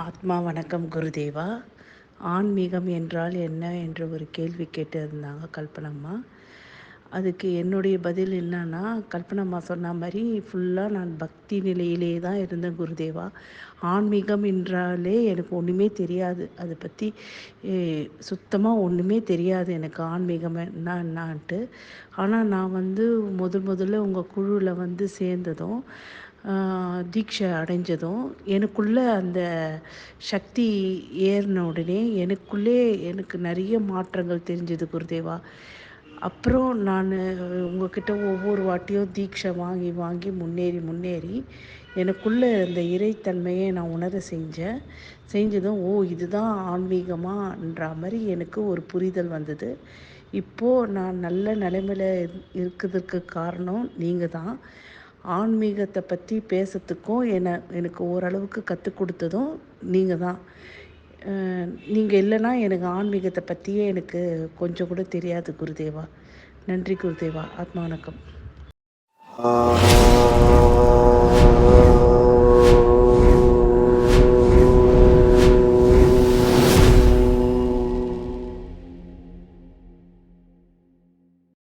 ஆத்மா வணக்கம் குருதேவா. ஆன்மீகம் என்றால் என்ன என்ற ஒரு கேள்வி கேட்டிருந்தாங்க கல்பனம்மா. அதுக்கு என்னுடைய பதில் என்னன்னா, கல்பனம்மா சொன்ன மாதிரி ஃபுல்லாக நான் பக்தி நிலையிலே தான் இருந்தேன் குருதேவா. ஆன்மீகம் என்றாலே எனக்கு ஒன்றுமே தெரியாது. அதை பற்றி சுத்தமாக ஒன்றுமே தெரியாது எனக்கு, ஆன்மீகம் என்னான்ட்டு. ஆனால் நான் முதல்ல உங்கள் குழுவில் சேர்ந்ததும், தீட்சை அடைஞ்சதும், எனக்குள்ளே அந்த சக்தி ஏறின உடனே எனக்கு நிறைய மாற்றங்கள் தெரிஞ்சது குருதேவா. அப்புறம் நான் உங்ககிட்ட ஒவ்வொரு வாட்டியும் தீட்சை வாங்கி வாங்கி முன்னேறி எனக்குள்ளே அந்த இறைத்தன்மையை நான் உணர செஞ்சதும் இதுதான் ஆன்மீகமான்ற மாதிரி எனக்கு ஒரு புரிதல் வந்தது. இப்போது நான் நல்ல நிலைமையில் இருக்கிறதுக்கு காரணம் நீங்கள் தான். ஆன்மீகத்தை பற்றி பேசுறதுக்கும் எனக்கு ஓரளவுக்கு கற்றுக் கொடுத்ததும் நீங்கள் தான். நீங்கள் இல்லைன்னா எனக்கு ஆன்மீகத்தை பற்றியே எனக்கு கொஞ்சம் கூட தெரியாது குருதேவா. நன்றி குருதேவா. ஆத்மா வணக்கம்.